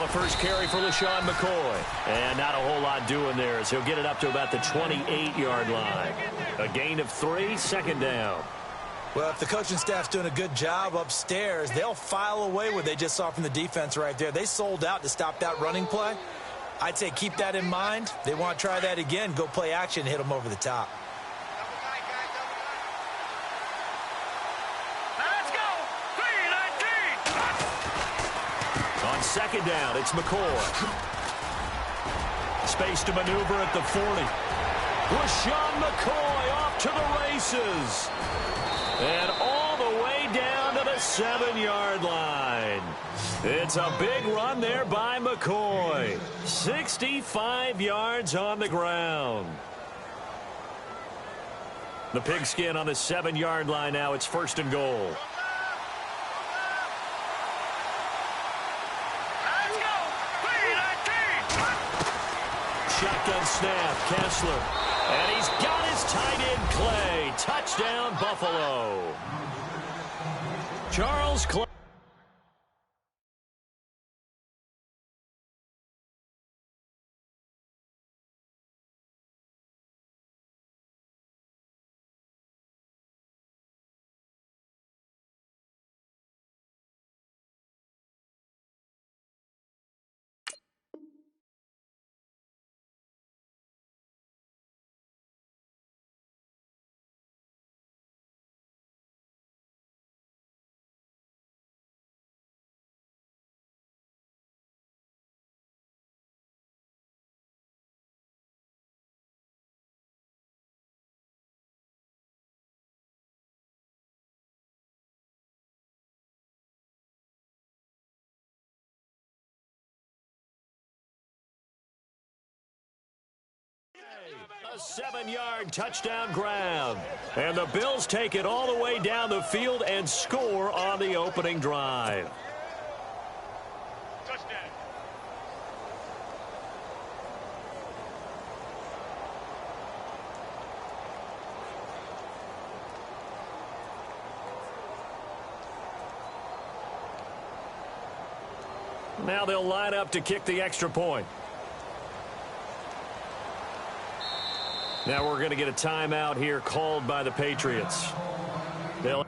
first carry for LaShawn McCoy. And not a whole lot doing there as he'll get it up to about the 28-yard line. A gain of 3, second down. Well, if the coaching staff's doing a good job upstairs, they'll file away what they just saw from the defense right there. They sold out to stop that running play. I'd say keep that in mind. They want to try that again, go play action, hit them over the top. Let's go! 3-19! On second down, it's McCoy. Space to maneuver at the 40. LaShawn McCoy off to the races. And all the way down to the 7-yard line. It's a big run there by McCoy. 65 yards on the ground. The pigskin on the 7-yard line now. It's first and goal. Let's go! 3-19! Shotgun snap, Kessler. And he's got his tight end, Clay. Touchdown, Buffalo. Charles Clay. A 7-yard touchdown grab. And the Bills take it all the way down the field and score on the opening drive. Touchdown. Now they'll line up to kick the extra point. Now we're going to get a timeout here called by the Patriots. They'll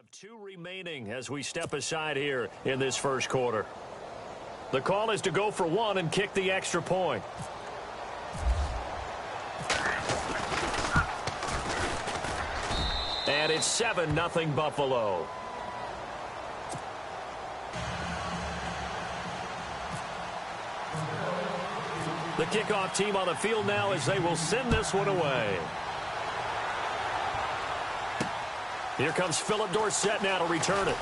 have 2 remaining as we step aside here in this first quarter. The call is to go for 1 and kick the extra point. And it's 7-0 Buffalo. The kickoff team on the field now as they will send this one away. Here comes Philip Dorsett now to return it.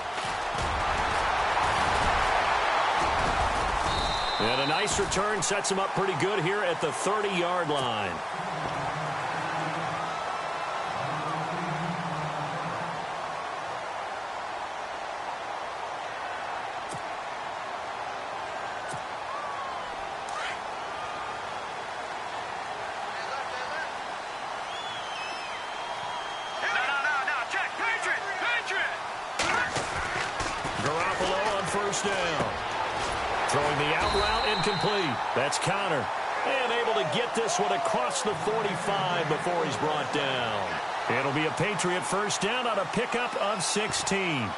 And a nice return sets him up pretty good here at the 30-yard line. Down. Throwing the out route incomplete. That's Connor. And able to get this one across the 45 before he's brought down. It'll be a Patriot first down on a pickup of 16.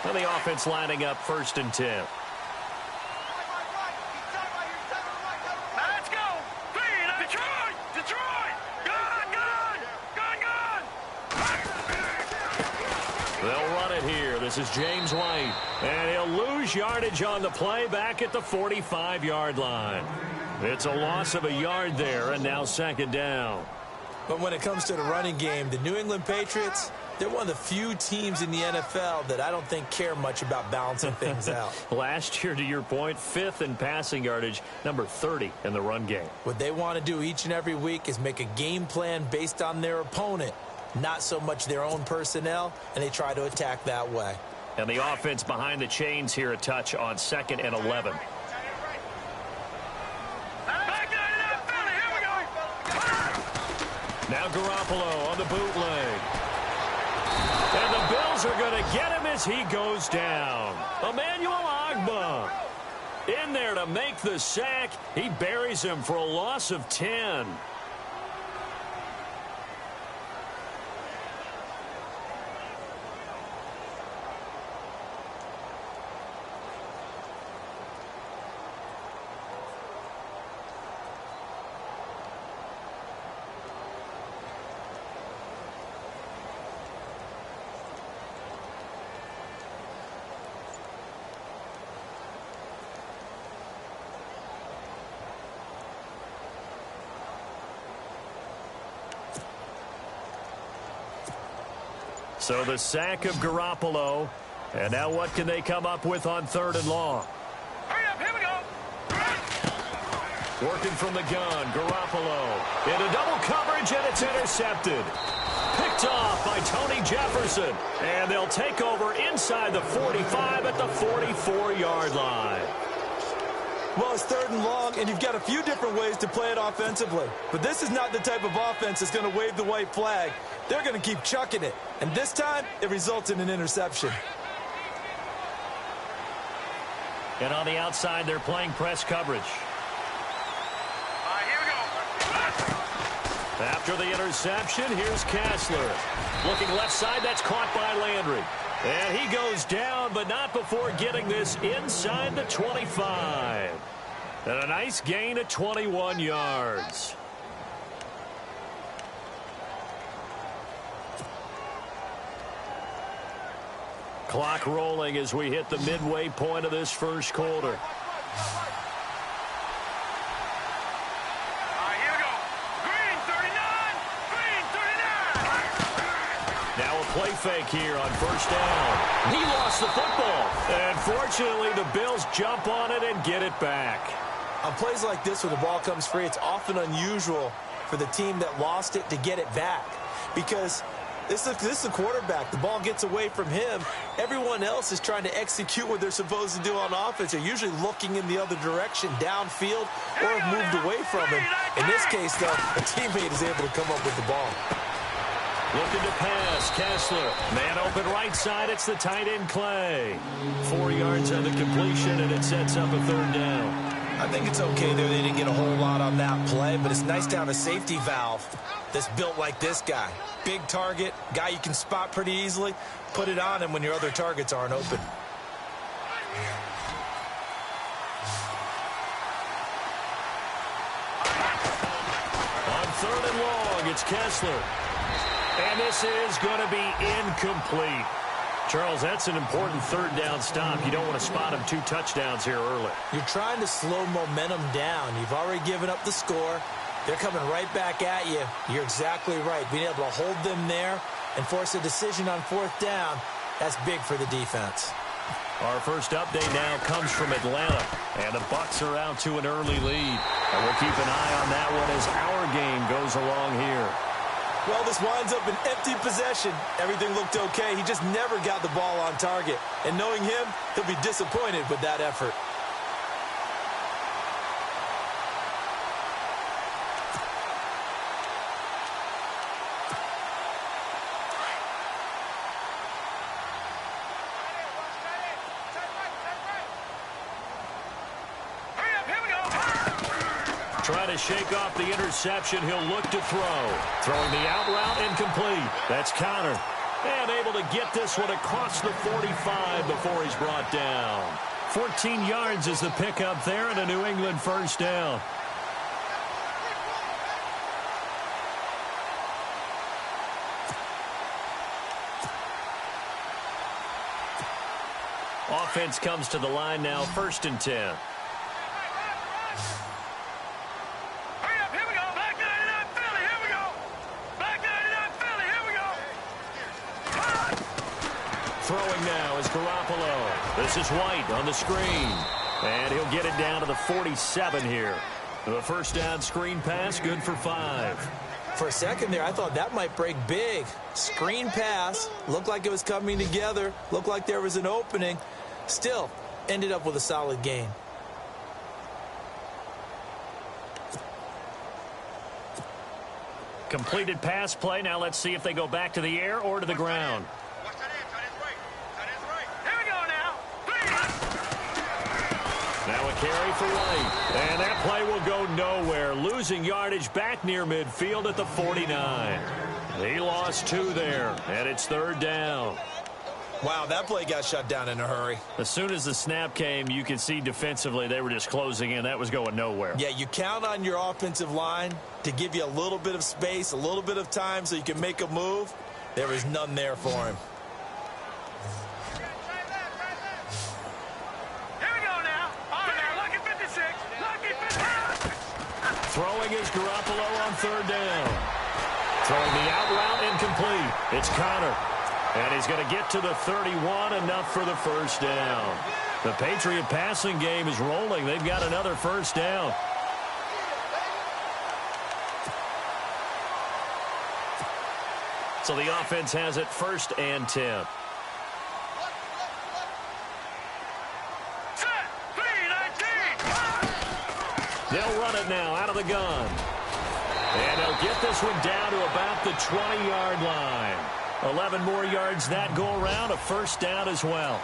And the offense lining up 1st and 10. This is James White, and he'll lose yardage on the play back at the 45-yard line. It's a loss of a yard there, and now 2nd down. But when it comes to the running game, the New England Patriots, they're one of the few teams in the NFL that I don't think care much about balancing things out. Last year, to your point, 5th in passing yardage, number 30 in the run game. What they want to do each and every week is make a game plan based on their opponent, not so much their own personnel, and they try to attack that way. And the offense behind the chains here, a touch on 2nd and 11. Now Garoppolo on the bootleg. And the Bills are going to get him as he goes down. Emmanuel Ogbah in there to make the sack. He buries him for a loss of 10. So the sack of Garoppolo. And now what can they come up with on 3rd and long? Hurry up, here we go. Working from the gun, Garoppolo. Into double coverage, and it's intercepted. Picked off by Tony Jefferson. And they'll take over inside the 45 at the 44-yard line. Well, it's 3rd and long, and you've got a few different ways to play it offensively. But this is not the type of offense that's going to wave the white flag. They're going to keep chucking it. And this time, it results in an interception. And on the outside, they're playing press coverage. Here we go. After the interception, here's Kessler. Looking left side, that's caught by Landry. And he goes down, but not before getting this inside the 25. And a nice gain of 21 yards. Clock rolling as we hit the midway point of this first quarter. Here we go. Green 39. Green 39. Now a play fake here on 1st down. He lost the football. And fortunately, the Bills jump on it and get it back. On plays like this where the ball comes free, it's often unusual for the team that lost it to get it back. Because this is the quarterback. The ball gets away from him. Everyone else is trying to execute what they're supposed to do on offense. They're usually looking in the other direction, downfield, or have moved away from him. In this case, though, a teammate is able to come up with the ball. Looking to pass, Kessler. Man open right side, it's the tight end Clay. 4 yards on the completion, and it sets up a 3rd down. I think it's okay there. They didn't get a whole lot on that play, but it's nice to have a safety valve that's built like this guy. Big target, guy you can spot pretty easily. Put it on him when your other targets aren't open. On 3rd and long, it's Kessler. And this is going to be incomplete. Charles, that's an important 3rd down stop. You don't want to spot him 2 touchdowns here early. You're trying to slow momentum down. You've already given up the score. They're coming right back at you. You're exactly right. Being able to hold them there and force a decision on 4th down, that's big for the defense. Our first update now comes from Atlanta, and the Bucs are out to an early lead. And we'll keep an eye on that one as our game goes along here. Well, this winds up an empty possession. Everything looked okay. He just never got the ball on target. And knowing him, he'll be disappointed with that effort. Trying to shake off the interception. He'll look to throw. Throwing the out route incomplete. That's Connor. And able to get this one across the 45 before he's brought down. 14 yards is the pickup there and a New England first down. Offense comes to the line now, 1st and 10. Throwing now is Garoppolo. This is White on the screen. And he'll get it down to the 47 here. The first down screen pass, good for 5. For a second there, I thought that might break big. Screen pass, looked like it was coming together, looked like there was an opening. Still, ended up with a solid gain. Completed pass play. Now let's see if they go back to the air or to the ground. Now a carry for White. And that play will go nowhere. Losing yardage back near midfield at the 49. He lost 2 there, and it's 3rd down. Wow, that play got shut down in a hurry. As soon as the snap came, you could see defensively they were just closing in. That was going nowhere. Yeah, you count on your offensive line to give you a little bit of space, a little bit of time so you can make a move. There was none there for him. Throwing is Garoppolo on 3rd down. Throwing the out route incomplete. It's Connor. And he's going to get to the 31, enough for the first down. The Patriot passing game is rolling. They've got another first down. So the offense has it 1st and 10. They'll run it now out of the gun. And they'll get this one down to about the 20-yard line. 11 more yards that go around, a first down as well.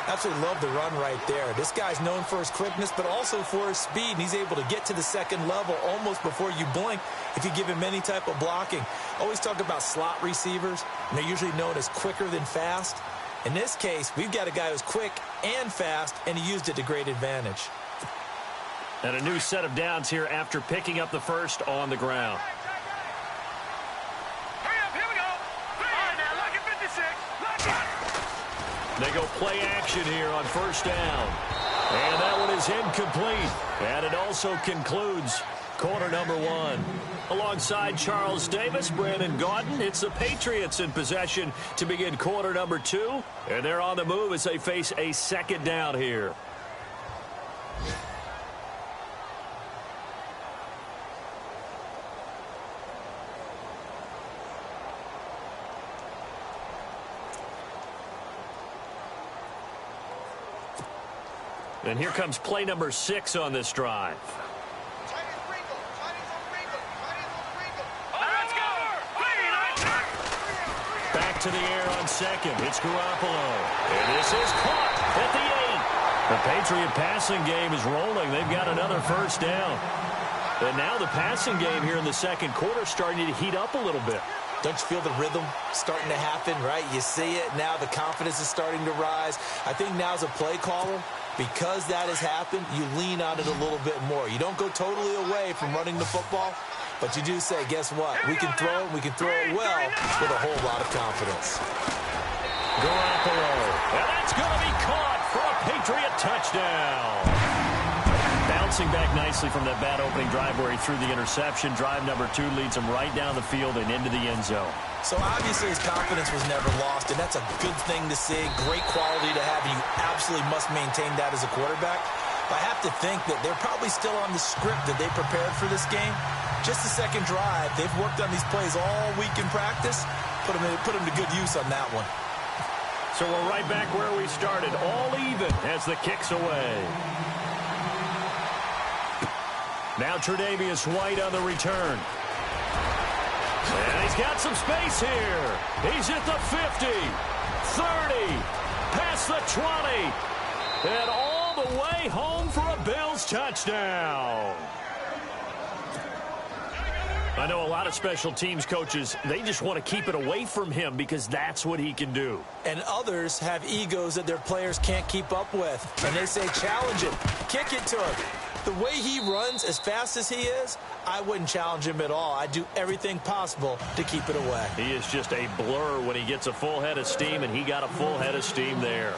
Absolutely love the run right there. This guy's known for his quickness, but also for his speed. And he's able to get to the 2nd level almost before you blink if you give him any type of blocking. Always talk about slot receivers, and they're usually known as quicker than fast. In this case, we've got a guy who's quick and fast, and he used it to great advantage. And a new set of downs here after picking up the first on the ground. They go play action here on 1st down. And that one is incomplete. And it also concludes quarter number 1. Alongside Charles Davis, Brandon Gaudin, it's the Patriots in possession to begin quarter number 2. And they're on the move as they face a 2nd down here. And here comes play number 6 on this drive. Back to the air on 2nd. It's Garoppolo. And this is caught at the The Patriot passing game is rolling. They've got another first down. And now the passing game here in the second quarter starting to heat up a little bit. Don't you feel the rhythm starting to happen, right? You see it. Now the confidence is starting to rise. I think now as a play caller, because that has happened, you lean on it a little bit more. You don't go totally away from running the football, but you do say, guess what? We can throw it. We can throw it well with a whole lot of confidence. Garoppolo. And that's going to be caught for a Patriot touchdown. Bouncing back nicely from that bad opening drive where he threw the interception. Drive number 2 leads him right down the field and into the end zone. So obviously his confidence was never lost, and that's a good thing to see. Great quality to have, and you absolutely must maintain that as a quarterback. But I have to think that they're probably still on the script that they prepared for this game. Just the second drive. They've worked on these plays all week in practice. Put them to good use on that one. So we're right back where we started, all even as the kick's away. Now Tre'Davious White on the return. And he's got some space here. He's at the 50, 30, past the 20, and all the way home for a Bills touchdown. I know a lot of special teams coaches, they just want to keep it away from him because that's what he can do. And others have egos that their players can't keep up with. And they say, challenge him, kick it to him. The way he runs as fast as he is, I wouldn't challenge him at all. I'd do everything possible to keep it away. He is just a blur when he gets a full head of steam, and he got a full head of steam there.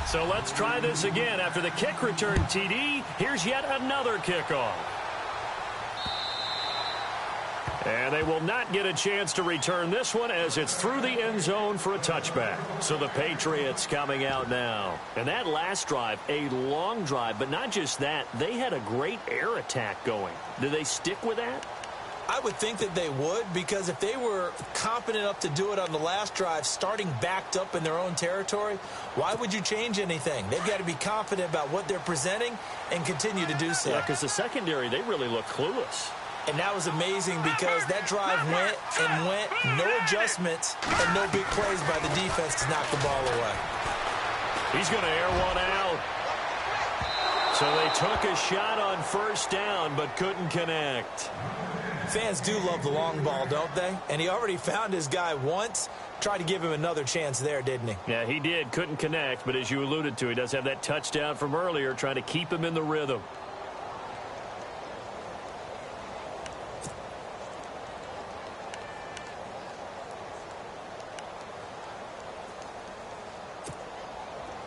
So let's try this again. After the kick return TD, here's yet another kickoff. And they will not get a chance to return this one as it's through the end zone for a touchback. So the Patriots coming out now. And that last drive, a long drive, but not just that. They had a great air attack going. Do they stick with that? I would think that they would, because if they were competent enough to do it on the last drive, starting backed up in their own territory, why would you change anything? They've got to be confident about what they're presenting and continue to do so. Yeah, because the secondary, they really look clueless. And that was amazing because that drive went and went, no adjustments, and no big plays by the defense to knock the ball away. He's going to air one out. So they took a shot on first down but couldn't connect. Fans do love the long ball, don't they? And he already found his guy once. Tried to give him another chance there, didn't he? Yeah, he did. Couldn't connect, but as you alluded to, he does have that touchdown from earlier, trying to keep him in the rhythm.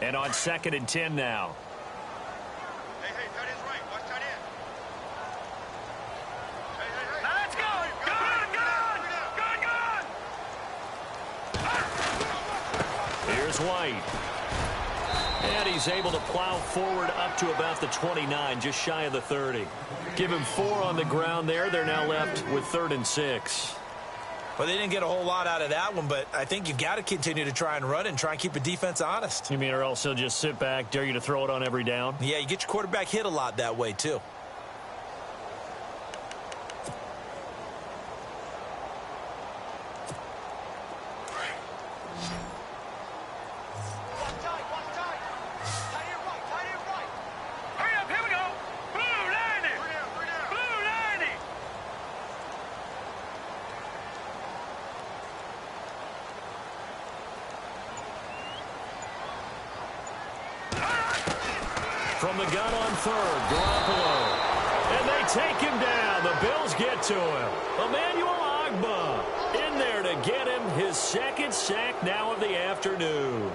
And on 2nd and 10 now. Hey, tight end's right. Watch tight end. Hey. Now let's go. Good. Here's White. And he's able to plow forward up to about the 29, just shy of the 30. Give him 4 on the ground there. They're now left with 3rd and 6. Well, they didn't get a whole lot out of that one, but I think you've got to continue to try and run and try and keep the defense honest. You mean, or else he'll just sit back, dare you to throw it on every down? Yeah, you get your quarterback hit a lot that way, too. Hurry up, here we go. Blue 90. Blue 90. From the gun on 3rd, Garoppolo. And they take him down. The Bills get to him. Emmanuel Ogbah in there to get him his 2nd sack now of the afternoon.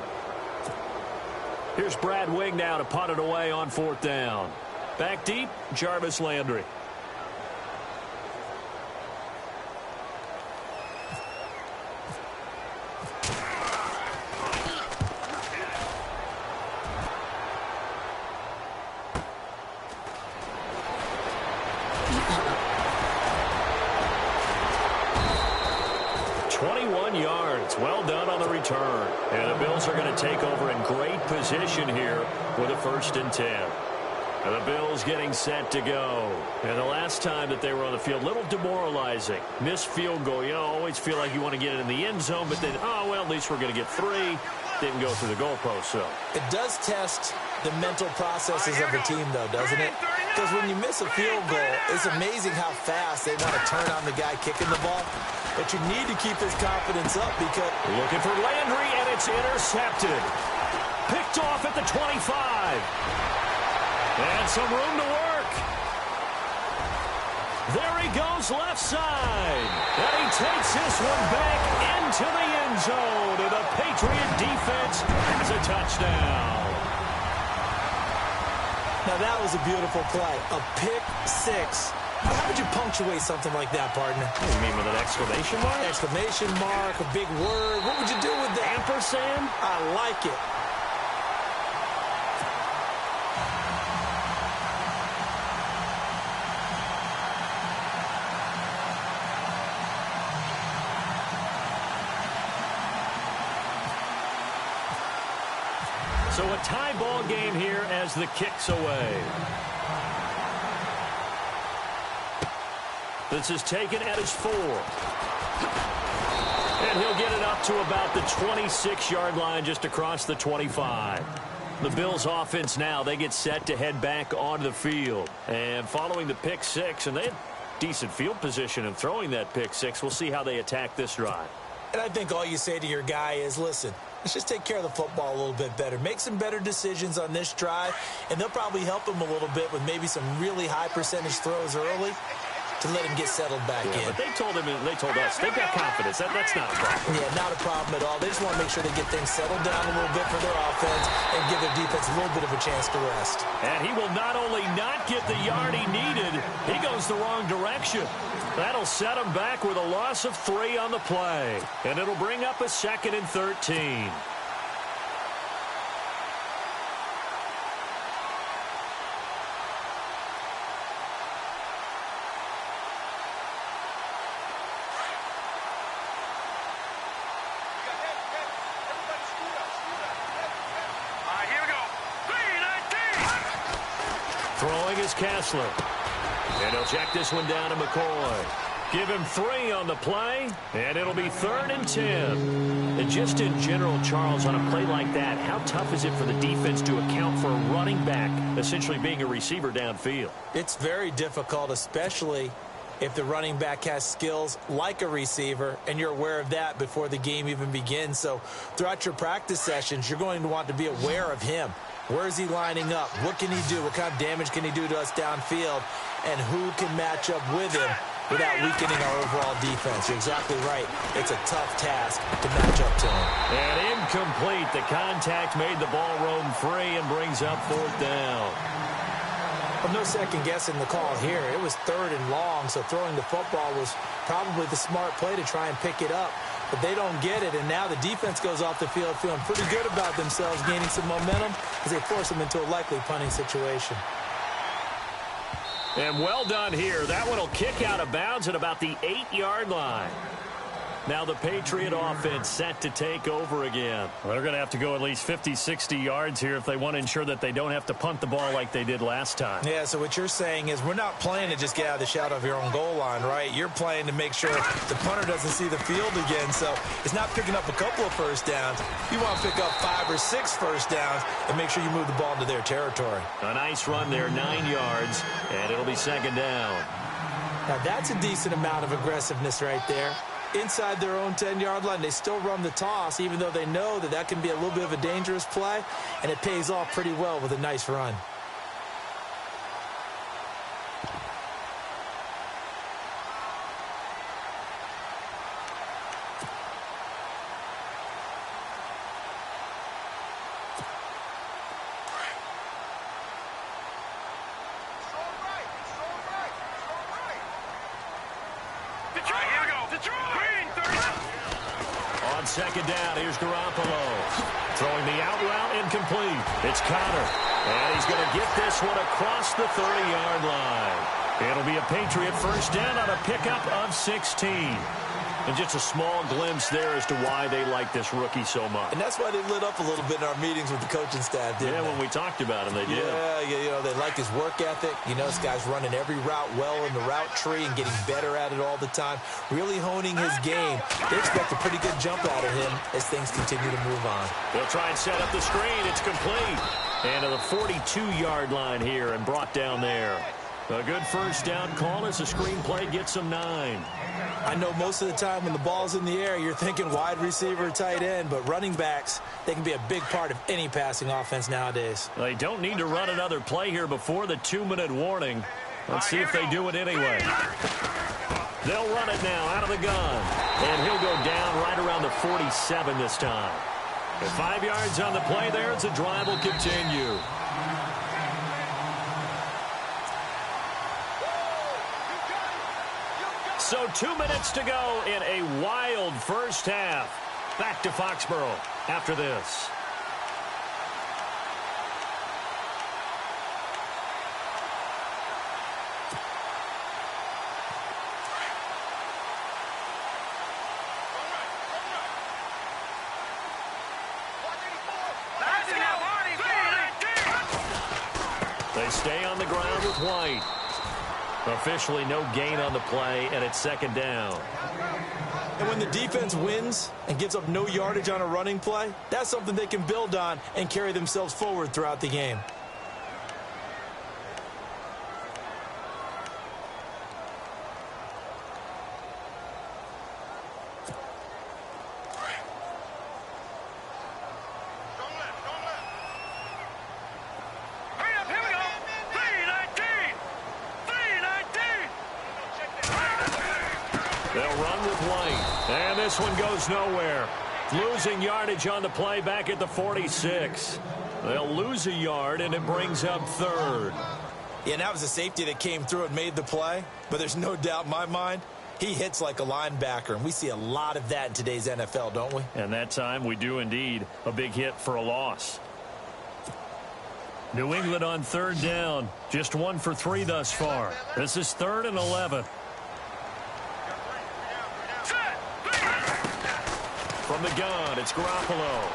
Here's Brad Wing now to punt it away on 4th down. Back deep, Jarvis Landry. Well done on the return. And the Bills are going to take over in great position here with a 1st and 10. And the Bills getting set to go. And the last time that they were on the field, a little demoralizing. Missed field goal. You always feel like you want to get it in the end zone, but then, oh, well, at least we're going to get 3. Didn't go through the goalpost, so. It does test the mental processes of a team, though, doesn't it? Because when you miss a field goal, it's amazing how fast they want to turn on the guy kicking the ball. But you need to keep his confidence up because... Looking for Landry, and it's intercepted. Picked off at the 25. And some room to work. There he goes left side. And he takes this one back into the end zone. And the Patriot defense has a touchdown. Now, that was a beautiful play. A pick six. How would you punctuate something like that, partner? What do you mean, with an exclamation mark? Exclamation mark, a big word. What would you do with that? Ampersand? I like it. So a tie ball game here as the kick's away. This is taken at his 4. And he'll get it up to about the 26-yard line, just across the 25. The Bills offense now, they get set to head back onto the field. And following the pick 6, and they had decent field position in throwing that pick 6. We'll see how they attack this drive. And I think all you say to your guy is, listen, let's just take care of the football a little bit better. Make some better decisions on this drive, and they'll probably help him a little bit with maybe some really high percentage throws early to let him get settled back in. But they told him, and they told us, they've got confidence. That's not a problem. Yeah, not a problem at all. They just want to make sure they get things settled down a little bit for their offense and give their defense a little bit of a chance to rest. And he will not only not get the yard he needed, he goes the wrong direction. That'll set him back with a loss of 3 on the play. And it'll bring up a 2nd and 13. Throwing is Kessler. And he'll check this one down to McCoy. Give him 3 on the play, and it'll be 3rd and 10. And just in general, Charles, on a play like that, how tough is it for the defense to account for a running back essentially being a receiver downfield? It's very difficult, especially if the running back has skills like a receiver, and you're aware of that before the game even begins. So throughout your practice sessions, you're going to want to be aware of him. Where is he lining up? What can he do? What kind of damage can he do to us downfield? And who can match up with him without weakening our overall defense? You're exactly right. It's a tough task to match up to him. And incomplete. The contact made the ball roam free and brings up 4th down. Well, no second guessing the call here. It was 3rd and long, so throwing the football was probably the smart play to try and pick it up. But they don't get it, and now the defense goes off the field feeling pretty good about themselves, gaining some momentum as they force them into a likely punting situation. And well done here. That one will kick out of bounds at about the 8-yard line. Now the Patriot offense set to take over again. Well, they're going to have to go at least 50, 60 yards here if they want to ensure that they don't have to punt the ball like they did last time. Yeah, so what you're saying is we're not playing to just get out of the shadow of your own goal line, right? You're playing to make sure the punter doesn't see the field again. So it's not picking up a couple of first downs. You want to pick up 5 or 6 first downs and make sure you move the ball into their territory. A nice run there, 9 yards, and it'll be 2nd down. Now that's a decent amount of aggressiveness right there. Inside their own 10-yard line, they still run the toss, even though they know that that can be a little bit of a dangerous play, and it pays off pretty well with a nice run. On 2nd down, here's Garoppolo. Throwing the out route, incomplete. It's Connor. And he's going to get this one across the 30-yard line. It'll be a Patriot first down on a pickup of 16. And just a small glimpse there as to why they like this rookie so much. And that's why they lit up a little bit in our meetings with the coaching staff, didn't they? When we talked about him, they did. Yeah, you know, they like his work ethic. You know, this guy's running every route well in the route tree and getting better at it all the time, really honing his game. They expect a pretty good jump out of him as things continue to move on. They'll try and set up the screen. It's complete. And to the 42-yard line here and brought down there. A good first down call as the screenplay gets him 9. I know most of the time when the ball's in the air, you're thinking wide receiver, tight end, but running backs, they can be a big part of any passing offense nowadays. They don't need to run another play here before the 2-minute warning. Let's see if they do it anyway. They'll run it now out of the gun. And he'll go down right around the 47 this time. With 5 yards on the play there, as the drive will continue. So 2 minutes to go in a wild first half. Back to Foxborough after this. They stay on the ground with White. Officially no gain on the play, and it's second down. And when the defense wins and gives up no yardage on a running play, that's something they can build on and carry themselves forward throughout the game. This one goes nowhere. Losing yardage on the play back at the 46. They'll lose a yard, and it brings up third. Yeah, and that was a safety that came through and made the play. But there's no doubt in my mind, he hits like a linebacker. And we see a lot of that in today's NFL, don't we? And that time we do indeed. A big hit for a loss. New England on third down. Just 1 for 3 thus far. This is 3rd and 11. From the gun, it's Garoppolo.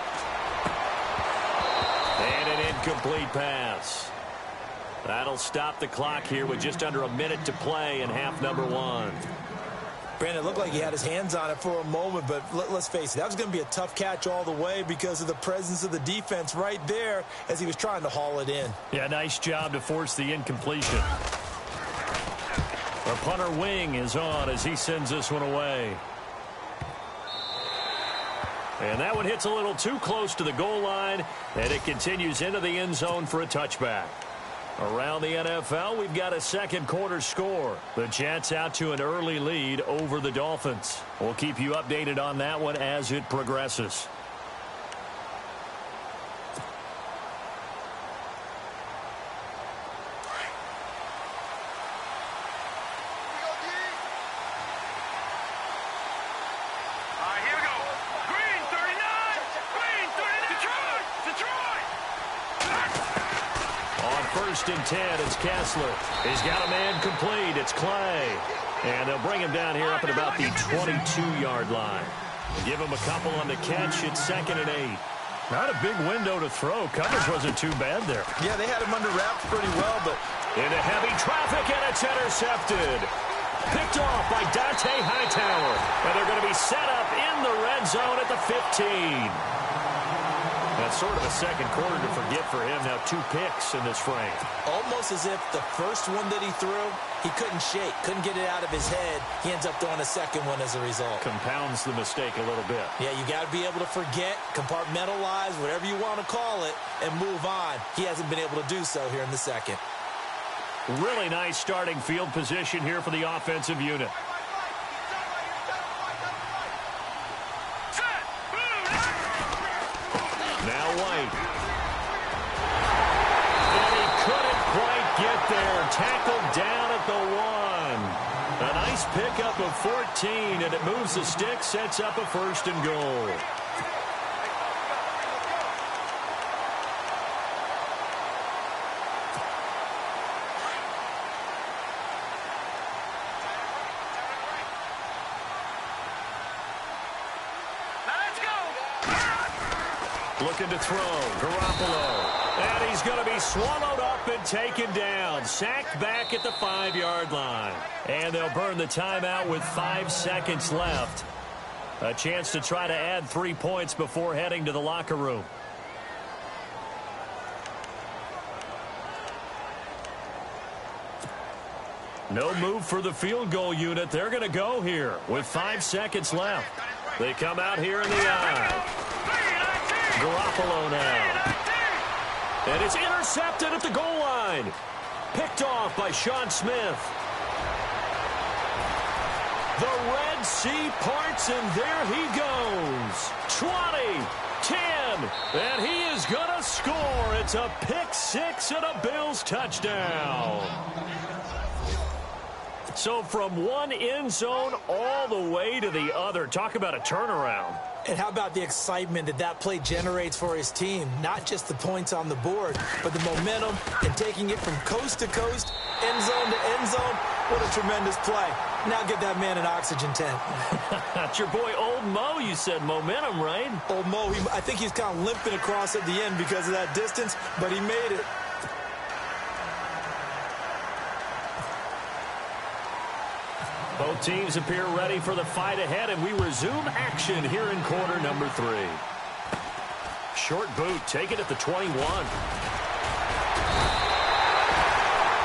And an incomplete pass. That'll stop the clock here with just under a minute to play in half number 1. Brandon, it looked like he had his hands on it for a moment, but let's face it, that was going to be a tough catch all the way because of the presence of the defense right there as he was trying to haul it in. Yeah, nice job to force the incompletion. Our punter Wing is on as he sends this one away. And that one hits a little too close to the goal line, and it continues into the end zone for a touchback. Around the NFL, we've got a second quarter score. The Jets out to an early lead over the Dolphins. We'll keep you updated on that one as it progresses. First and 10, it's Kessler. He's got a man complete. It's Clay. And they'll bring him down here up at about the 22-yard line. Give him a couple on the catch. It's 2nd and 8. Not a big window to throw. Coverage wasn't too bad there. Yeah, they had him under wraps pretty well, but into heavy traffic, and it's intercepted. Picked off by Dante Hightower. And they're going to be set up in the red zone at the 15. That's sort of a second quarter to forget for him. Now 2 picks in this frame. Almost as if the first one that he threw, he couldn't shake, couldn't get it out of his head. He ends up throwing a second one as a result. Compounds the mistake a little bit. Yeah, you got to be able to forget, compartmentalize, whatever you want to call it, and move on. He hasn't been able to do so here in the second. Really nice starting field position here for the offensive unit. Now White. And he couldn't quite get there. Tackled down at the 1. A nice pickup of 14, and it moves the stick, sets up a 1st and goal. Looking to throw, Garoppolo. And he's going to be swallowed up and taken down. Sacked back at the 5-yard line. And they'll burn the timeout with 5 seconds left. A chance to try to add 3 points before heading to the locker room. No move for the field goal unit. They're going to go here with 5 seconds left. They come out here in the eye. Garoppolo now. And it's intercepted at the goal line. Picked off by Sean Smith. The Red Sea parts, and there he goes. 20, 10, and he is going to score. It's a pick six and a Bills touchdown. So from one end zone all the way to the other. Talk about a turnaround. And how about the excitement that that play generates for his team? Not just the points on the board, but the momentum and taking it from coast to coast, end zone to end zone. What a tremendous play. Now get that man an oxygen tent. That's your boy Old Mo. You said momentum, right? Old Mo, I think he's kind of limping across at the end because of that distance, but he made it. Both teams appear ready for the fight ahead, and we resume action here in quarter number 3. Short boot, take it at the 21.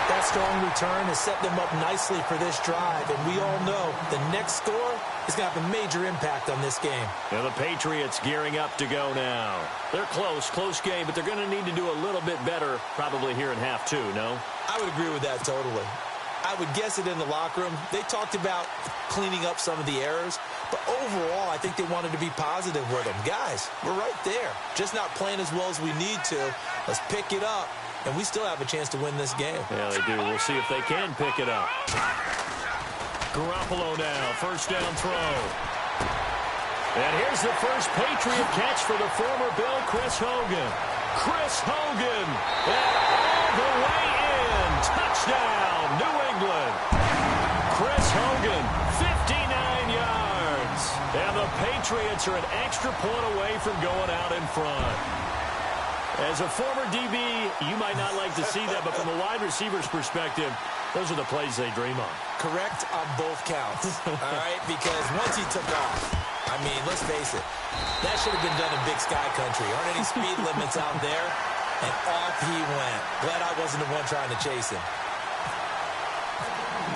That strong return has set them up nicely for this drive, and we all know the next score is going to have a major impact on this game. Now the Patriots gearing up to go now. They're close game, but they're going to need to do a little bit better probably here in half 2, no? I would agree with that totally. I would guess it in the locker room. They talked about cleaning up some of the errors, but overall, I think they wanted to be positive with them. Guys, we're right there. Just not playing as well as we need to. Let's pick it up, and we still have a chance to win this game. Yeah, they do. We'll see if they can pick it up. Garoppolo now, first down throw. And here's the first Patriot catch for the former Bill, Chris Hogan. Chris Hogan, and all the way in. Touchdown, New England. Chris Hogan, 59 yards. And the Patriots are an extra point away from going out in front. As a former DB, you might not like to see that, but from a wide receiver's perspective, those are the plays they dream of. Correct on both counts, all right? Because once he took off, I mean, let's face it, that should have been done in Big Sky Country. Aren't any speed limits out there? And off he went. Glad I wasn't the one trying to chase him.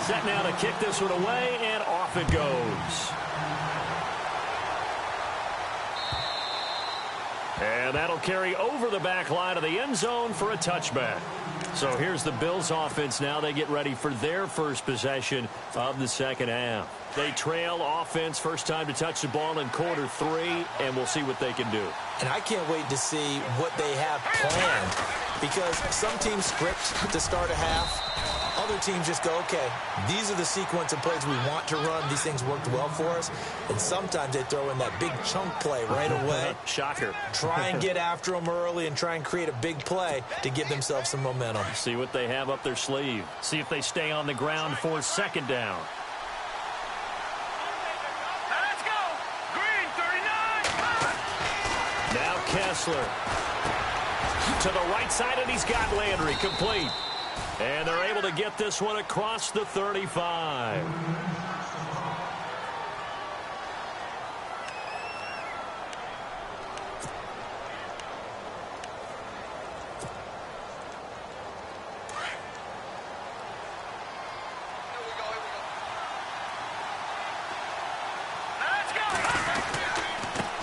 Set now to kick this one away, and off it goes. And that'll carry over the back line of the end zone for a touchback. So here's the Bills offense now. They get ready for their first possession of the second half. They trail offense, first time to touch the ball in quarter 3, and we'll see what they can do. And I can't wait to see what they have planned, because some teams script to start a half. Other teams just go, okay, these are the sequence of plays we want to run. These things worked well for us. And sometimes they throw in that big chunk play right away. Shocker. Try and get after them early and try and create a big play to give themselves some momentum. See what they have up their sleeve. See if they stay on the ground for second down. Let's go. Green, 39. Now Kessler. To the right side, and he's got Landry complete. And they're able to get this one across the 35.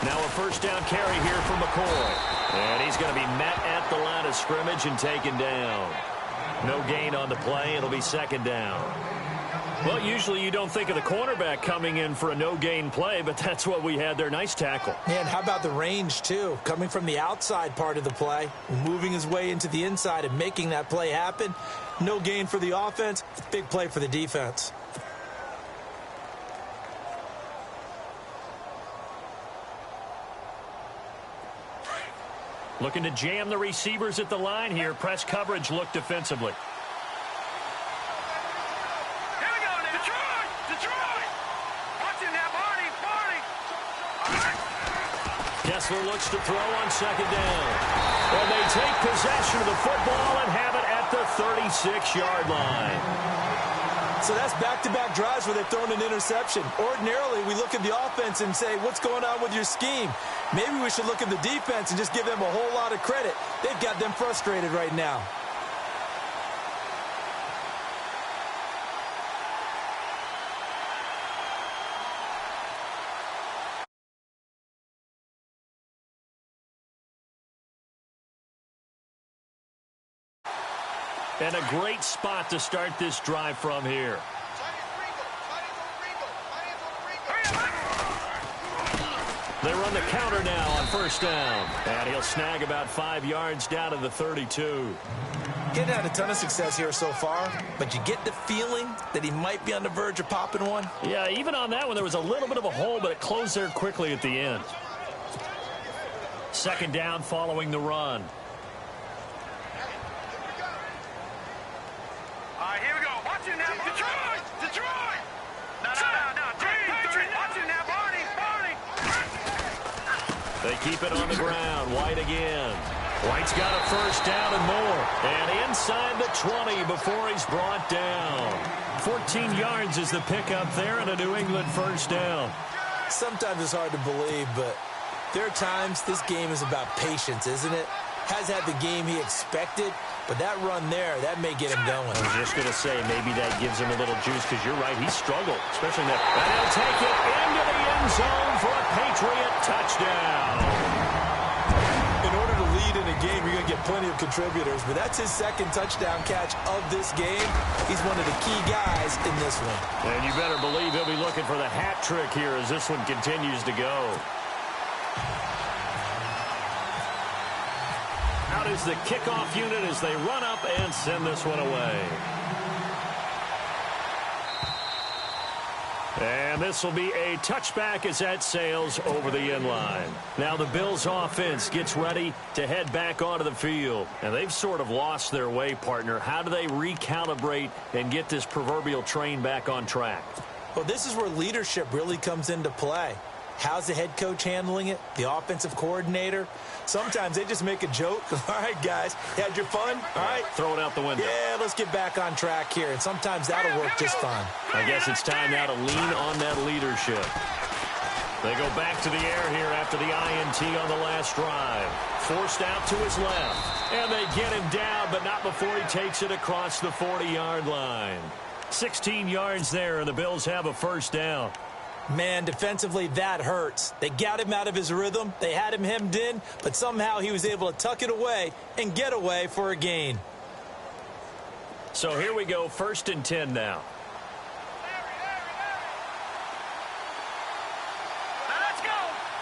Now a first down carry here for McCoy. And he's going to be met at the line of scrimmage and taken down. No gain on the play. It'll be second down. Well, usually you don't think of the cornerback coming in for a no-gain play, but that's what we had there. Nice tackle. And how about the range, too? Coming from the outside part of the play, moving his way into the inside and making that play happen. No gain for the offense. Big play for the defense. Looking to jam the receivers at the line here. Press coverage look defensively. Here we go now. Detroit. Watching that Barney. Kessler looks to throw on second down. And they take possession of the football and have it at the 36-yard line. So that's back-to-back drives where they've thrown an interception. Ordinarily, we look at the offense and say, what's going on with your scheme? Maybe we should look at the defense and just give them a whole lot of credit. They've got them frustrated right now. And a great spot to start this drive from here. They run the counter now on first down. And he'll snag about 5 yards down to the 32. Getting had a ton of success here so far, but you get the feeling that he might be on the verge of popping one. Yeah, even on that one, there was a little bit of a hole, but it closed there quickly at the end. Second down following the run. All right, here we go. Watch it now. Detroit! Detroit! No. Patriots! Watch it now, Barney! They keep it on the ground. White again. White's got a first down and more. And inside the 20 before he's brought down. 14 yards is the pickup there and a New England first down. Sometimes it's hard to believe, but there are times this game is about patience, isn't it? Has had the game he expected, but that run there, that may get him going. I was just going to say, maybe that gives him a little juice, because you're right, he struggled, especially that. And he'll take it into the end zone for a Patriot touchdown. In order to lead in a game, you're going to get plenty of contributors, but that's his second touchdown catch of this game. He's one of the key guys in this one. And you better believe he'll be looking for the hat trick here as this one continues to go. Out is the kickoff unit as they run up and send this one away. And this will be a touchback as that sails over the end line. Now the Bills offense gets ready to head back onto the field. And they've sort of lost their way, partner. How do they recalibrate and get this proverbial train back on track? Well, this is where leadership really comes into play. How's the head coach handling it? The offensive coordinator? Sometimes they just make a joke. All right, guys, had your fun? All right. Throw it out the window. Yeah, let's get back on track here. And sometimes that'll work just fine. I guess it's time now to lean on that leadership. They go back to the air here after the INT on the last drive. Forced out to his left. And they get him down, but not before he takes it across the 40-yard line. 16 yards there, and the Bills have a first down. Man, defensively, that hurts. They got him out of his rhythm. They had him hemmed in, but somehow he was able to tuck it away and get away for a gain. So here we go, 1st and 10 now. Now let's go.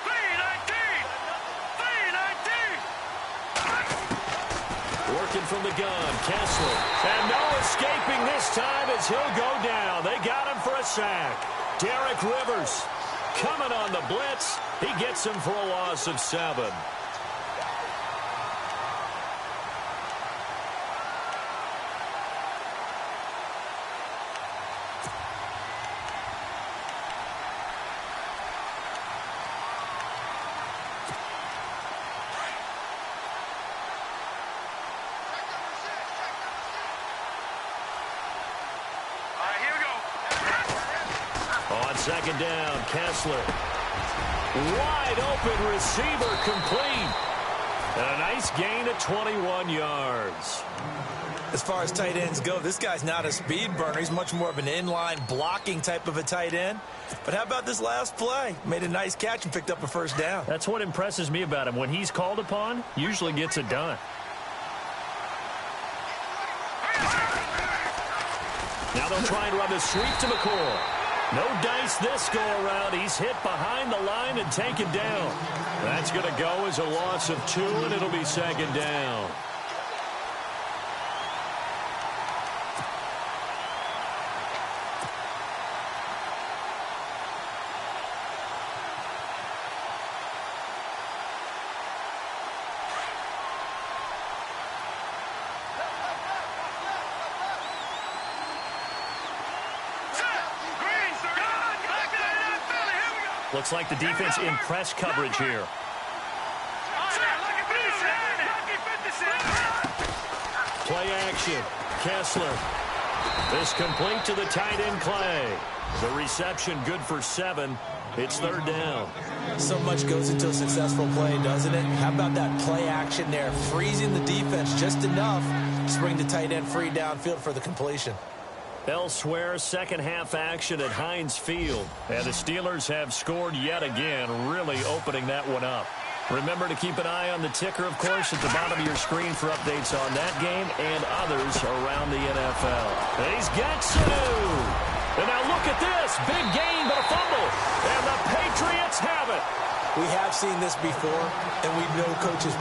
3-19. Working from the gun, Kessler. And no escaping this time as he'll go down. They got him for a sack. Derek Rivers coming on the blitz. He gets him for a loss of 7. Second down, Kessler. Wide open receiver complete. And a nice gain of 21 yards. As far as tight ends go, this guy's not a speed burner. He's much more of an inline blocking type of a tight end. But how about this last play? Made a nice catch and picked up a first down. That's what impresses me about him. When he's called upon, usually gets it done. Now they'll try and run the sweep to McCoy. No dice this go-around. He's hit behind the line and taken down. That's going to go as a loss of 2, and it'll be second down. Looks like the defense in press coverage here. Play action. Kessler. This complete to the tight end Clay. The reception good for 7. It's 3rd down. So much goes into a successful play, doesn't it? How about that play action there? Freezing the defense just enough to bring the tight end free downfield for the completion. Elsewhere, second half action at Heinz Field. And the Steelers have scored yet again, really opening that one up. Remember to keep an eye on the ticker, of course, at the bottom of your screen for updates on that game and others around the NFL. And he's got Sanu. And now look at this. Big gain, but a fumble. And the Patriots have it. We have seen this before, and we know coaches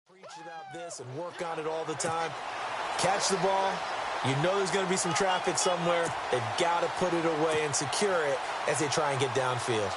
preach about this and work on it all the time. Catch the ball. You know there's going to be some traffic somewhere. They've got to put it away and secure it as they try and get downfield.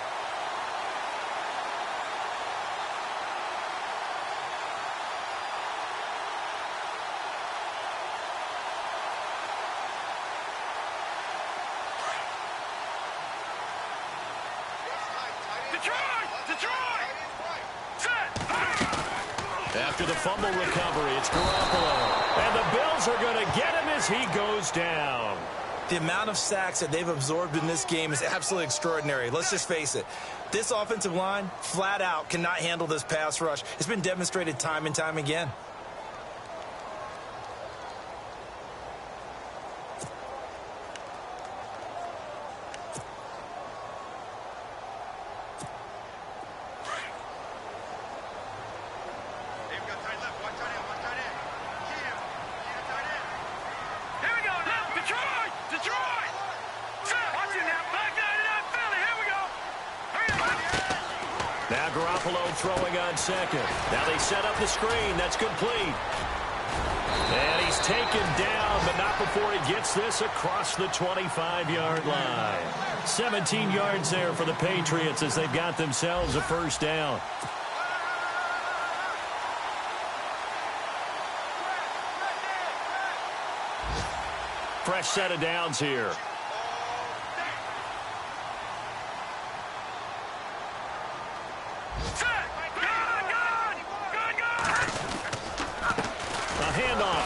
After the fumble recovery, it's Garoppolo. And the Bills are going to get him as he goes down. The amount of sacks that they've absorbed in this game is absolutely extraordinary. Let's just face it. This offensive line, flat out, cannot handle this pass rush. It's been demonstrated time and time again. Now Garoppolo throwing on second. Now they set up the screen. That's complete. And he's taken down, but not before he gets this across the 25-yard line. 17 yards there for the Patriots as they've got themselves a first down. Fresh set of downs here.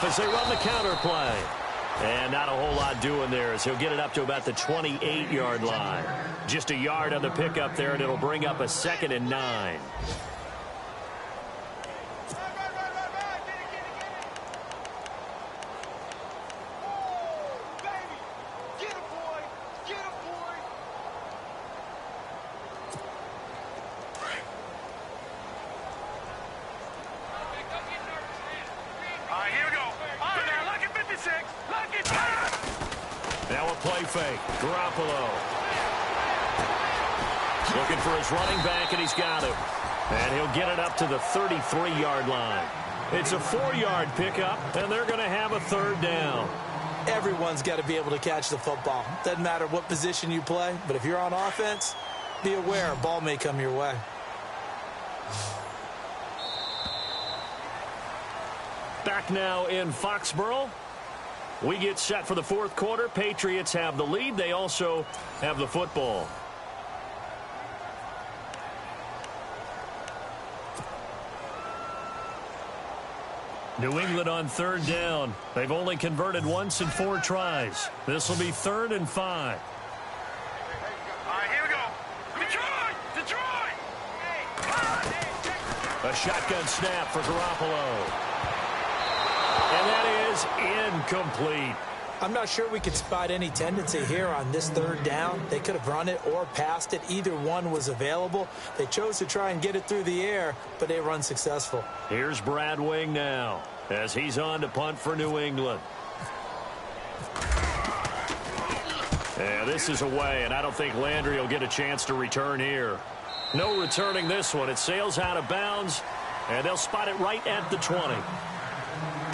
As they run the counter play. And not a whole lot doing there as he'll get it up to about the 28-yard line. Just a yard on the pickup there, and it'll bring up a 2nd and 9. Now a play fake. Garoppolo. Looking for his running back, and he's got him. And he'll get it up to the 33-yard line. It's a 4-yard pickup, and they're going to have a 3rd down. Everyone's got to be able to catch the football. Doesn't matter what position you play, but if you're on offense, be aware a ball may come your way. Back now in Foxborough. We get set for the 4th quarter. Patriots have the lead. They also have the football. New England on 3rd down. They've only converted once in 4 tries. This will be 3rd and 5. All right, here we go. Detroit! A shotgun snap for Garoppolo. And that is incomplete. I'm not sure we could spot any tendency here on this 3rd down. They could have run it or passed it. Either one was available. They chose to try and get it through the air, but they were unsuccessful. Here's Brad Wing now as he's on to punt for New England. Yeah, this is away, and I don't think Landry will get a chance to return here. No returning this one. It sails out of bounds, and they'll spot it right at the 20.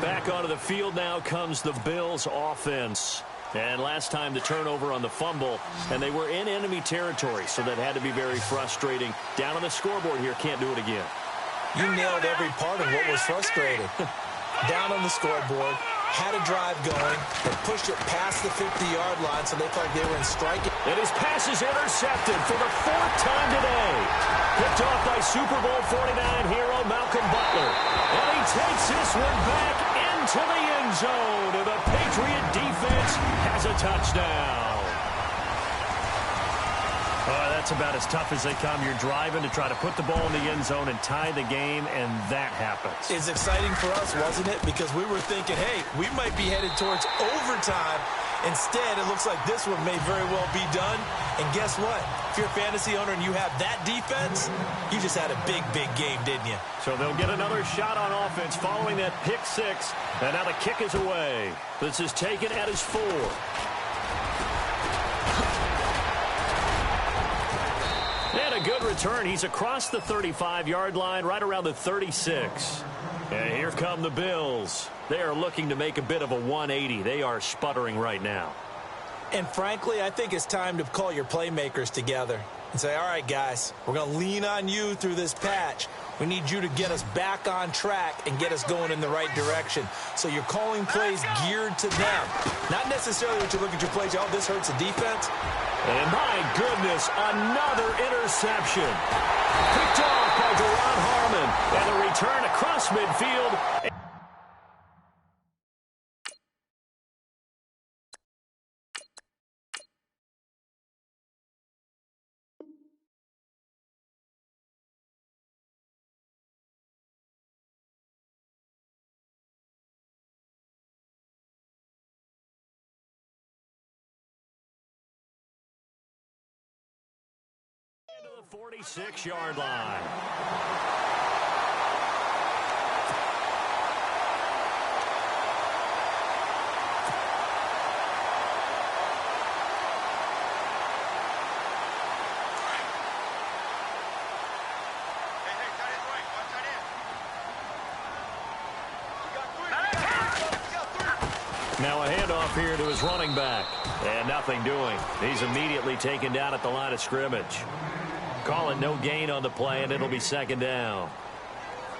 Back onto the field now comes the Bills offense. And last time the turnover on the fumble, and they were in enemy territory, so that had to be very frustrating. Down on the scoreboard here, can't do it again. You nailed every part of what was frustrating. Down on the scoreboard, had a drive going, but pushed it past the 50-yard line, so they felt like they were in striking. And his pass is intercepted for the 4th time today. Picked off by Super Bowl 49 hero Malcolm Butler. And he takes this one back into the end zone. And the Patriot defense has a touchdown. That's about as tough as they come. You're driving to try to put the ball in the end zone and tie the game, and that happens. It's exciting for us, wasn't it? Because we were thinking, hey, we might be headed towards overtime. Instead, it looks like this one may very well be done. And guess what? If you're a fantasy owner and you have that defense, you just had a big, big game, didn't you? So they'll get another shot on offense following that pick six. And now the kick is away. This is taken at his 4. And a good return. He's across the 35-yard line, right around the 36. And here come the Bills. They are looking to make a bit of a 180. They are sputtering right now. And frankly, I think it's time to call your playmakers together and say, all right, guys, we're going to lean on you through this patch. We need you to get us back on track and get us going in the right direction. So you're calling plays geared to them. Not necessarily when you look at your plays, oh, this hurts the defense. And my goodness, another interception. Picked off by Deron Harmon. And a return across midfield. To the 46-yard line. Now a handoff here to his running back. And nothing doing. He's immediately taken down at the line of scrimmage. Call it no gain on the play, and it'll be second down.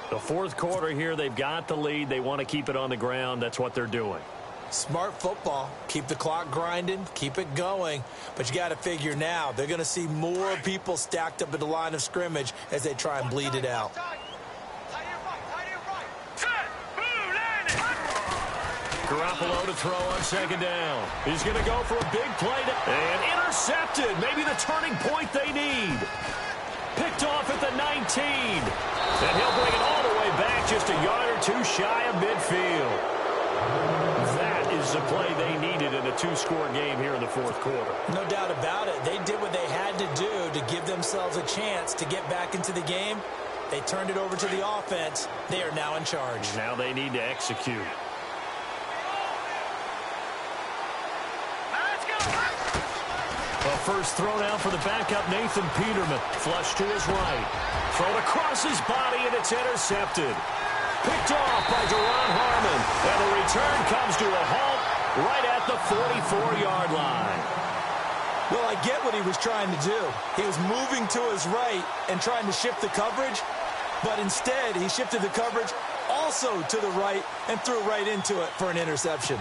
The fourth quarter here, they've got the lead. They want to keep it on the ground. That's what they're doing. Smart football. Keep the clock grinding. Keep it going. But you got to figure now, they're going to see more people stacked up at the line of scrimmage as they try and bleed it out. Garoppolo to throw on second down. He's going to go for a big play. And intercepted. Maybe the turning point they need. Picked off at the 19. And he'll bring it all the way back just a yard or two shy of midfield. That is the play they needed in a two-score game here in the fourth quarter. No doubt about it. They did what they had to do to give themselves a chance to get back into the game. They turned it over to the offense. They are now in charge. Now they need to execute. A first throw down for the backup, Nathan Peterman. Flush to his right. Thrown across his body, and it's intercepted. Picked off by Deron Harmon. And the return comes to a halt right at the 44-yard line. Well, I get what he was trying to do. He was moving to his right and trying to shift the coverage. But instead, he shifted the coverage also to the right and threw right into it for an interception.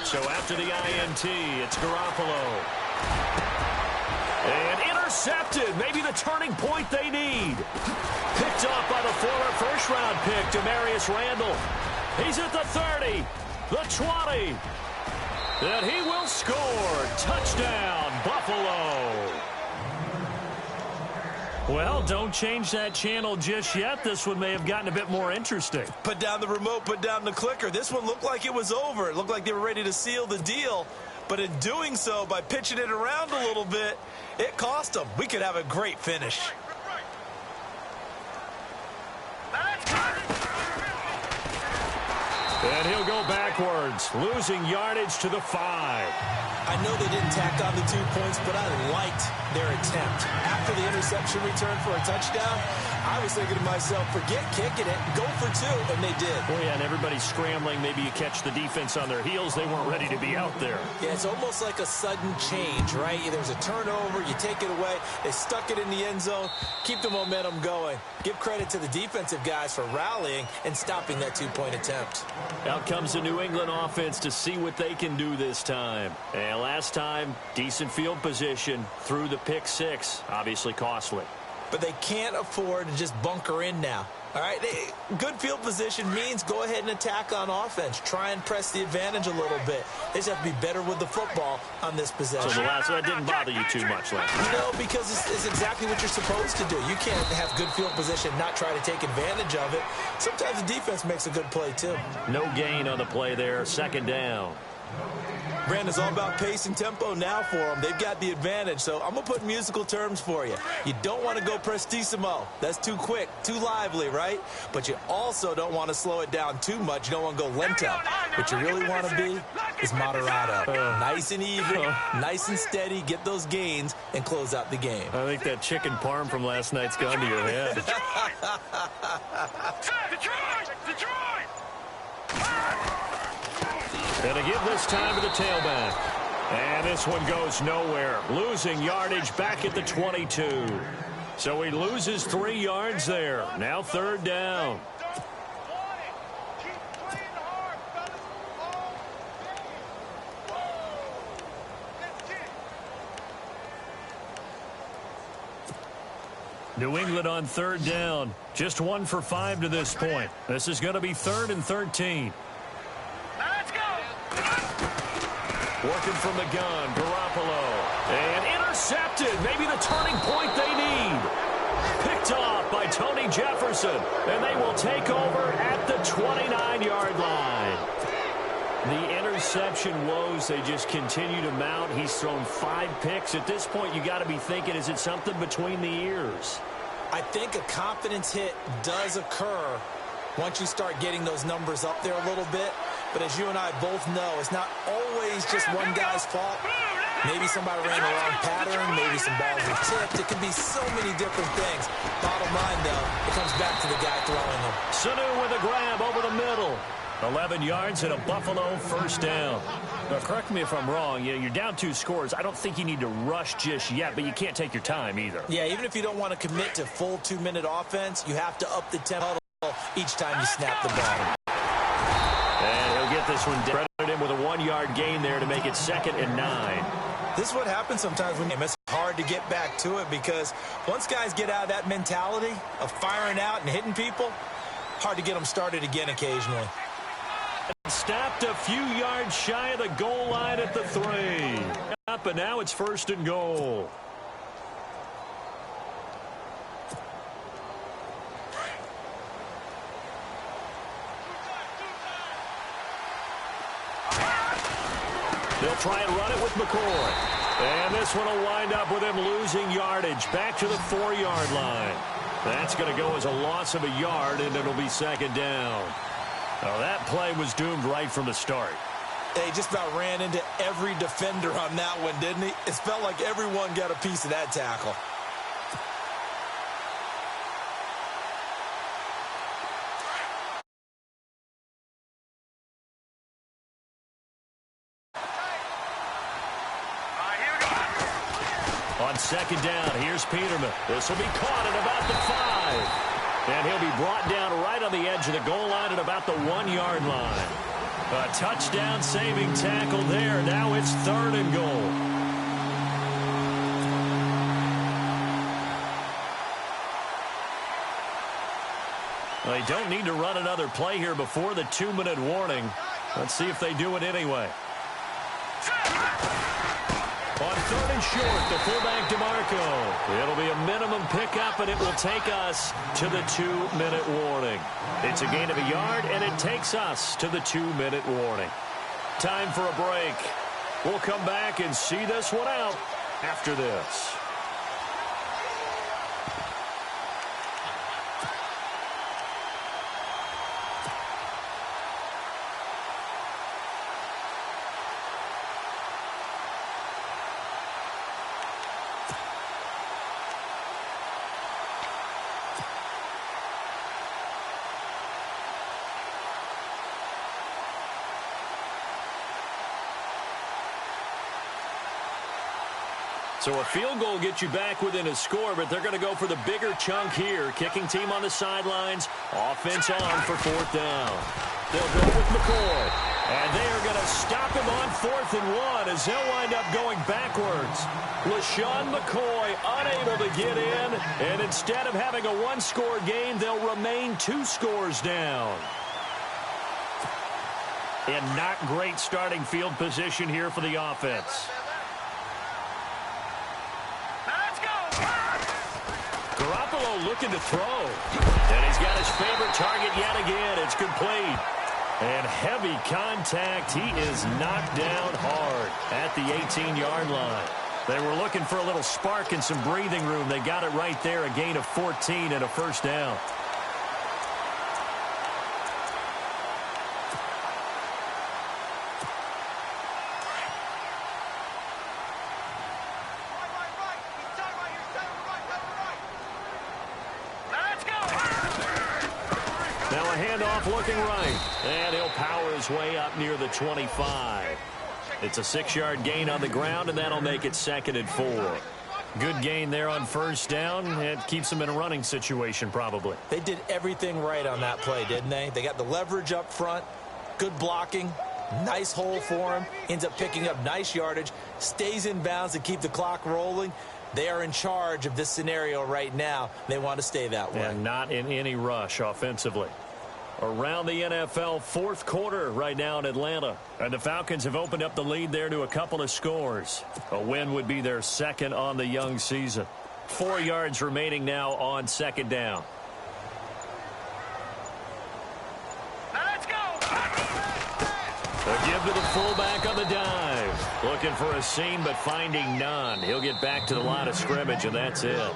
So after the INT, it's Garoppolo. And intercepted. Maybe the turning point they need. Picked off by the former first-round pick, Demarius Randall. He's at the 30, the 20. And he will score. Touchdown, Buffalo. Well, don't change that channel just yet. This one may have gotten a bit more interesting. Put down the remote, put down the clicker. This one looked like it was over. It looked like they were ready to seal the deal. But in doing so, by pitching it around a little bit, it cost them. We could have a great finish. And he'll go backwards, losing yardage to the 5. I know they didn't tack on the 2 points, but I liked their attempt. After the interception return for a touchdown, I was thinking to myself, forget kicking it, go for 2, and they did. Well, yeah, and everybody's scrambling. Maybe you catch the defense on their heels. They weren't ready to be out there. Yeah, it's almost like a sudden change, right? There's a turnover, you take it away, they stuck it in the end zone, keep the momentum going. Give credit to the defensive guys for rallying and stopping that 2-point attempt. Out comes the New England England offense to see what they can do this time. And last time, decent field position through the pick six. Obviously costly. But they can't afford to just bunker in now. All right, good field position means go ahead and attack on offense. Try and press the advantage a little bit. They just have to be better with the football on this possession. So that didn't bother you too much last night? No, because it's exactly what you're supposed to do. You can't have good field position, not try to take advantage of it. Sometimes the defense makes a good play, too. No gain on the play there. Second down. Brandon, it's all about pace and tempo now for them. They've got the advantage, so I'm going to put musical terms for you. You don't want to go prestissimo. That's too quick, too lively, right? But you also don't want to slow it down too much. You don't want to go lento. What you really want to be is moderato. Nice and even, nice and steady, get those gains, and close out the game. I think that chicken parm from last night's gone to your head. Detroit! And to give this time to the tailback. And this one goes nowhere. Losing yardage back at the 22. So he loses 3 yards there. Now third down. New England on third down. Just 1 for 5 to this point. This is going to be 3rd and 13. Working from the gun, Garoppolo. And intercepted. Maybe the turning point they need. Picked off by Tony Jefferson. And they will take over at the 29-yard line. The interception woes, they just continue to mount. He's thrown 5 picks. At this point, you got to be thinking, is it something between the ears? I think a confidence hit does occur once you start getting those numbers up there a little bit. But as you and I both know, it's not always just one guy's fault. Maybe somebody ran the wrong pattern. Maybe some balls were tipped. It could be so many different things. Bottom line, though, it comes back to the guy throwing them. Sanu with a grab over the middle. 11 yards and a Buffalo first down. Now, correct me if I'm wrong. You're down 2 scores. I don't think you need to rush just yet, but you can't take your time either. Yeah, even if you don't want to commit to full 2-minute offense, you have to up the tempo each time you snap the ball. And he'll get this one down. Credit him with a 1-yard gain there to make it 2nd and 9. This is what happens sometimes when it's hard to get back to it, because once guys get out of that mentality of firing out and hitting people, hard to get them started again occasionally. Stopped a few yards shy of the goal line at the 3. Up, and now it's 1st and goal. They'll try and run it with McCoy. And this one will wind up with him losing yardage back to the 4-yard line. That's going to go as a loss of a yard, and it'll be 2nd down. Now, that play was doomed right from the start. He just about ran into every defender on that one, didn't he? It felt like everyone got a piece of that tackle. On 2nd down, here's Peterman. This will be caught at about the 5. And he'll be brought down right on the edge of the goal line at about the 1-yard line. A touchdown-saving tackle there. Now it's 3rd and goal. They don't need to run another play here before the 2-minute warning. Let's see if they do it anyway. On 3rd and short, the fullback DeMarco. It'll be a minimum pickup, and it will take us to the 2-minute warning. It's a gain of a yard, and it takes us to the 2-minute warning. Time for a break. We'll come back and see this one out after this. So a field goal gets you back within a score, but they're going to go for the bigger chunk here. Kicking team on the sidelines. Offense on for 4th down. They'll go with McCoy. And they are going to stop him on 4th and 1 as they'll wind up going backwards. LaShawn McCoy unable to get in. And instead of having a one-score game, they'll remain 2 scores down. And not great starting field position here for the offense. Garoppolo looking to throw. And he's got his favorite target yet again. It's complete. And heavy contact. He is knocked down hard at the 18-yard line. They were looking for a little spark and some breathing room. They got it right there. A gain of 14 and a 1st down. Looking right, and he'll power his way up near the 25. It's a 6-yard gain on the ground, and that'll make it 2nd and 4. Good gain there on 1st down. It keeps them in a running situation, probably. They did everything right on that play, didn't they? They got the leverage up front, good blocking, nice hole for him, ends up picking up nice yardage, stays in bounds to keep the clock rolling. They are in charge of this scenario right now. They want to stay that way. And not in any rush offensively. Around the NFL, 4th quarter right now in Atlanta. And the Falcons have opened up the lead there to a couple of scores. A win would be their 2nd on the young season. 4 yards remaining now on 2nd down. Let's go! A give to the fullback on the dive. Looking for a seam, but finding none. He'll get back to the line of scrimmage, and that's it.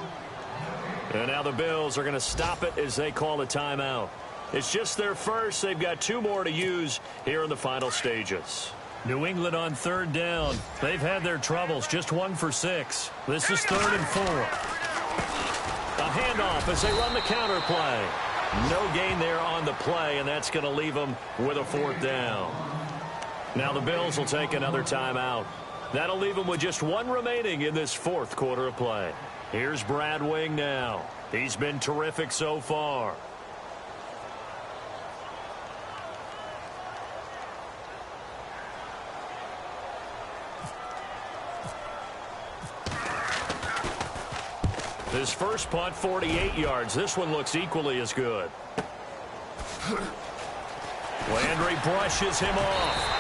And now the Bills are going to stop it as they call a timeout. It's just their first. They've got 2 more to use here in the final stages. New England on 3rd down. They've had their troubles. Just 1 for 6. This is 3rd and 4. A handoff as they run the counter play. No gain there on the play, and that's going to leave them with a 4th down. Now the Bills will take another timeout. That'll leave them with just 1 remaining in this 4th quarter of play. Here's Brad Wing now. He's been terrific so far. His first punt, 48 yards. This one looks equally as good. Landry brushes him off.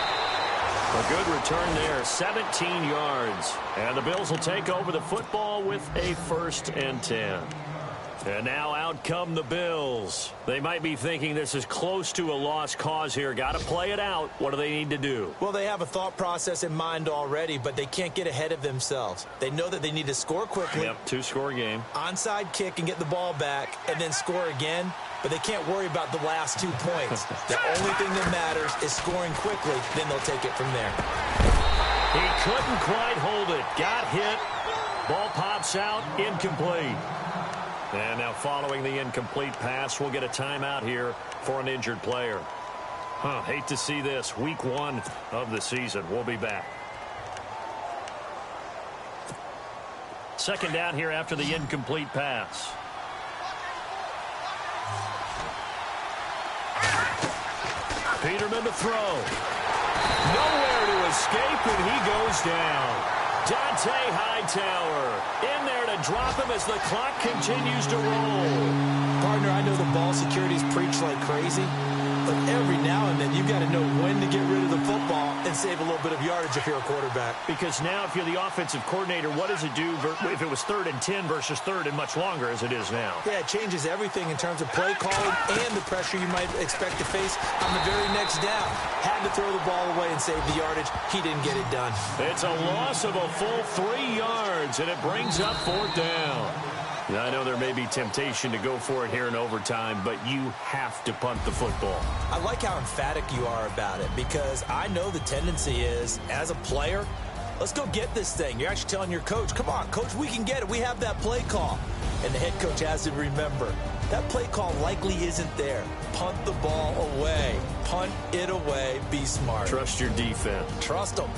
A good return there, 17 yards. And the Bills will take over the football with a 1st and 10. And now out come the Bills. They might be thinking this is close to a lost cause here. Got to play it out. What do they need to do? Well, they have a thought process in mind already, but they can't get ahead of themselves. They know that they need to score quickly. Yep, 2-score game. Onside kick and get the ball back and then score again. But they can't worry about the last 2 points. The only thing that matters is scoring quickly. Then they'll take it from there. He couldn't quite hold it. Got hit. Ball pops out. Incomplete. And now following the incomplete pass, we'll get a timeout here for an injured player. Hate to see this. Week 1 of the season. We'll be back. 2nd down here after the incomplete pass. Peterman to throw. Nowhere to escape, and he goes down. Dante Hightower in there to drop him as the clock continues to roll. Partner, I know the ball security's preached like crazy, but every now and then you've got to know when to get rid of the football and save a little bit of yardage if you're a quarterback. Because now if you're the offensive coordinator, what does it do if it was 3rd and 10 versus 3rd and much longer as it is now? Yeah, it changes everything in terms of play calling and the pressure you might expect to face on the very next down. Had to throw the ball away and save the yardage. He didn't get it done. It's a loss of a full 3 yards, and it brings up 4th down. Now, I know there may be temptation to go for it here in overtime, but you have to punt the football. I like how emphatic you are about it because I know the tendency is, as a player, let's go get this thing. You're actually telling your coach, come on, coach, we can get it. We have that play call. And the head coach has to remember, that play call likely isn't there. Punt the ball away. Punt it away. Be smart. Trust your defense. Trust them.